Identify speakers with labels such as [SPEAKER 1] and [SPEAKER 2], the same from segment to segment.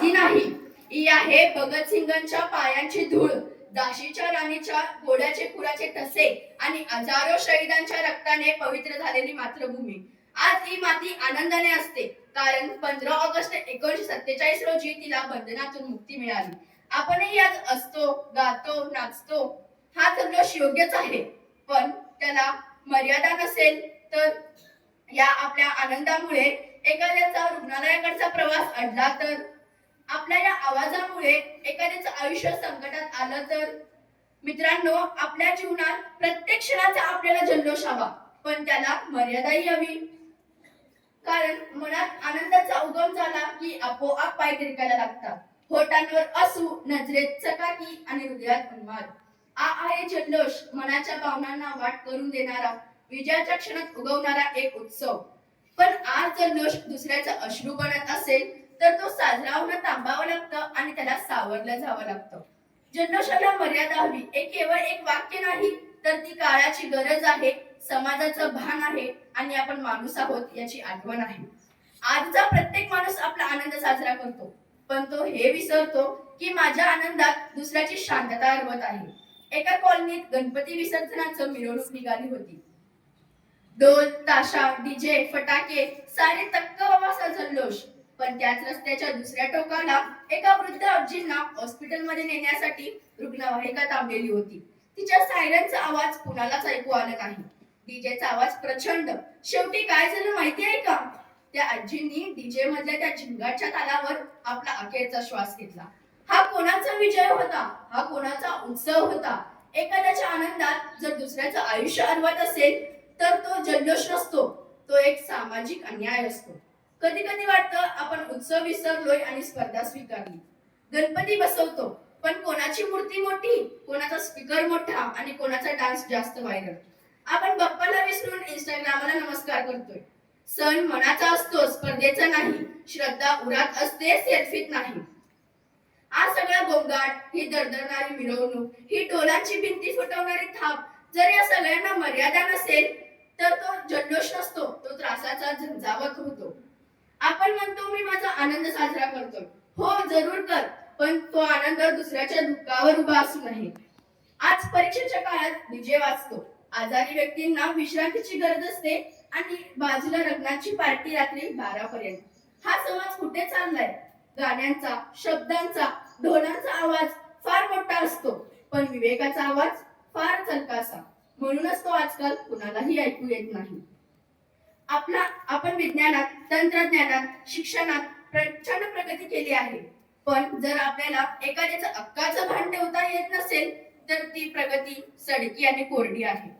[SPEAKER 1] साधी नाही, ही आहे भगतसिंगांच्या पायांची धूळ, झाशीच्या राणीच्या घोड्याचे खुराचे ठसे आणि हजारो शहीदांच्या रक्ताने पवित्र झालेली मातृभूमी. आज ही माती आनंदाने असते, कारण 15 ऑगस्ट 1947 रोजी तिला बंधनातून मुक्ती मिळाली. आपणही आज असतो, गातो, नाचतो, हा जल्लोष योग्यच आहे, पण त्याला मर्यादा नसेल तर या आपल्या आनंदामुळे एखाद्याचा रुग्णालयाकडचा प्रवास अडला तर, आपल्या या आवाजामुळे एखाद्याचं आयुष्य संकटात आलं तर, मित्रांनो, आपल्या जीवनात प्रत्येक क्षणाचा आपल्याला जल्लोष हवा, पण त्याला मर्यादाही हवी. कारण मनात आनंदाचा उगम झाला की आपोआप पाय तिरकायला लागतात, होठांवर असू, नजरेत चकाकी आणि हृदयात उन्माद. आहे जल्लोष, मनाच्या भावनांना वाट करून देणारा, विजयाच्या क्षणात उगवणारा एक उत्सव. पण आज जल्लोष दुसऱ्याचा अश्रू बनत असेल तर तो साजरा होणं थांबावं लागतं आणि त्याला सावरलं जावं लागतं. जल्लोषाला मर्यादा हवी, केवळ एक वाक्य नाही, तर ती काळाची गरज आहे, समाजाचं भान आहे आणि आपण माणूस आहोत याची आठवण आहे. आजचा प्रत्येक माणूस आपला आनंद साजरा करतो, पण तो हे विसरतो की माझ्या आनंदात दुसऱ्याची शांतता हरवत आहे. एका कॉलनीत गणपती विसर्जनाचं मिरवणूक निघाली होती. ढोल, ताशा, डीजे, फटाके, सारे तक्क बाबाचा जल्लोष. पण त्याच रस्त्याच्या दुसऱ्या टोकाला एका वृद्ध आजींना हॉस्पिटलमध्ये नेण्यासाठी रुग्णवाहिका थांबलेली होती. तिच्या सायरनचा आवाज कुणालाच ऐकू आला नाही. डीजेचा आवाज प्रचंड. शेवटी काय झालं माहिती आहे का? त्या आजींनी डीजे मधल्या त्या झिंगाटच्या तालावर आपला अखेरचा श्वास घेतला. हा कोणाचा विजय होता? हा कोणाचा उत्सव होता? एखाद्याच्या आनंदात जर दुसऱ्याचं आयुष्य हरवत असेल तर तो जल्लोष नसतो, तो एक सामाजिक अन्याय असतो. कधी कधी वाटतं आपण उत्सव विसरलोय आणि स्पर्धा स्वीकारली. गणपती बसवतो, पण कोणाची मूर्ती मोठी, कोणाचा स्पीकर मोठा आणि कोणाचा डान्स जास्त व्हायरल. आपण बाप्पाला विसरून इंस्टाग्रामला नमस्कार करतोय. सण मनाचा असतो, स्पर्धेचा नाही. श्रद्धा उरात असते, सेल्फीत नाही. आज सगळा गोंगाट, ही दरदरणारी मिरवणूक, ही डोलाची भिंती फुटवणारी थाप, जर या सगळ्यांना मर्यादा नसेल तर तो जल्लोष नसतो, तो त्रासाचा झंझावत होतो. आपण म्हणतो मी माझा आनंद साजरा करतोय. हो, जरूर कर, पण तो आनंद दुसऱ्याच्या दुःखावर उभा असू नये. आज परीक्षेच्या काळात डीजे वाजतो, आजारी व्यक्तींना विश्रांतीची गरज असते आणि बाजूला लग्नाची पार्टी रात्री 12 पर्यंत. हा समाज कुठे चाललाय? गाण्यांचा, शब्दांचा, ढोलांचा आवाज फार मोठा असतो, पण विवेकाचा आवाज फार चलकासा. म्हणूनच तो आजकाल कुणालाही ऐकू येत नाही. आपण विज्ञानात, तंत्रज्ञानात, शिक्षणात प्रचंड प्रगती केली आहे, पण जर आपल्याला एखाद्याचं हक्काचं भान ठेवता येत नसेल तर ती प्रगती सडकी आणि कोरडी आहे.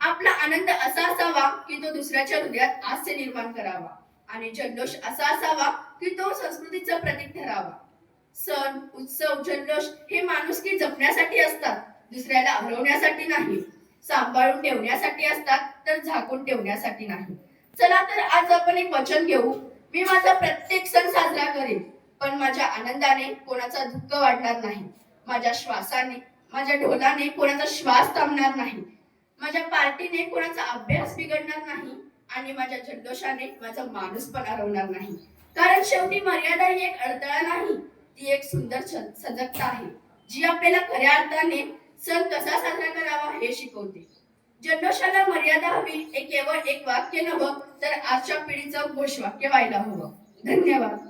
[SPEAKER 1] आपला आनंद असा असावा की तो दुसऱ्याच्या हृदयात हास्य निर्माण करावा आणि जल्लोष असा असावा की तो संस्कृतीचं प्रतीक ठरावा. सण, उत्सव, जल्लोष हे माणुसकी जपण्यासाठी असतात, दुसऱ्याला हरवण्यासाठी नाही. सांभाळून ठेवण्यासाठी असतात, तर झाकून ठेवण्यासाठी नाही. चला तर आज आपण एक वचन घेऊ. मी माझा प्रत्येक सण साजरा करेन, पण माझ्या आनंदाने कोणाचा दुःख वाढणार नाही. माझ्या श्वासाने, माझ्या ढोलाने कोणाचा श्वास थांबणार नाही. माझ्या पार्टीने कोणाचा अभ्यास बिघडणार नाही आणि माझ्या जल्लोषाने माझा माणूसपणा हरवणार नाही. कारण शेवटी मर्यादा ही एक अडथळा नाही, ती एक सुंदर सजगता आहे, जी आपल्याला खऱ्या अर्थाने सण कसा साजरा करावा हे शिकवते. जल्लोषाला मर्यादा हवी, केवळ एक वाक्य नव्हतं, तर आजच्या पिढीचं घोषवाक्य व्हायला हवं. धन्यवाद.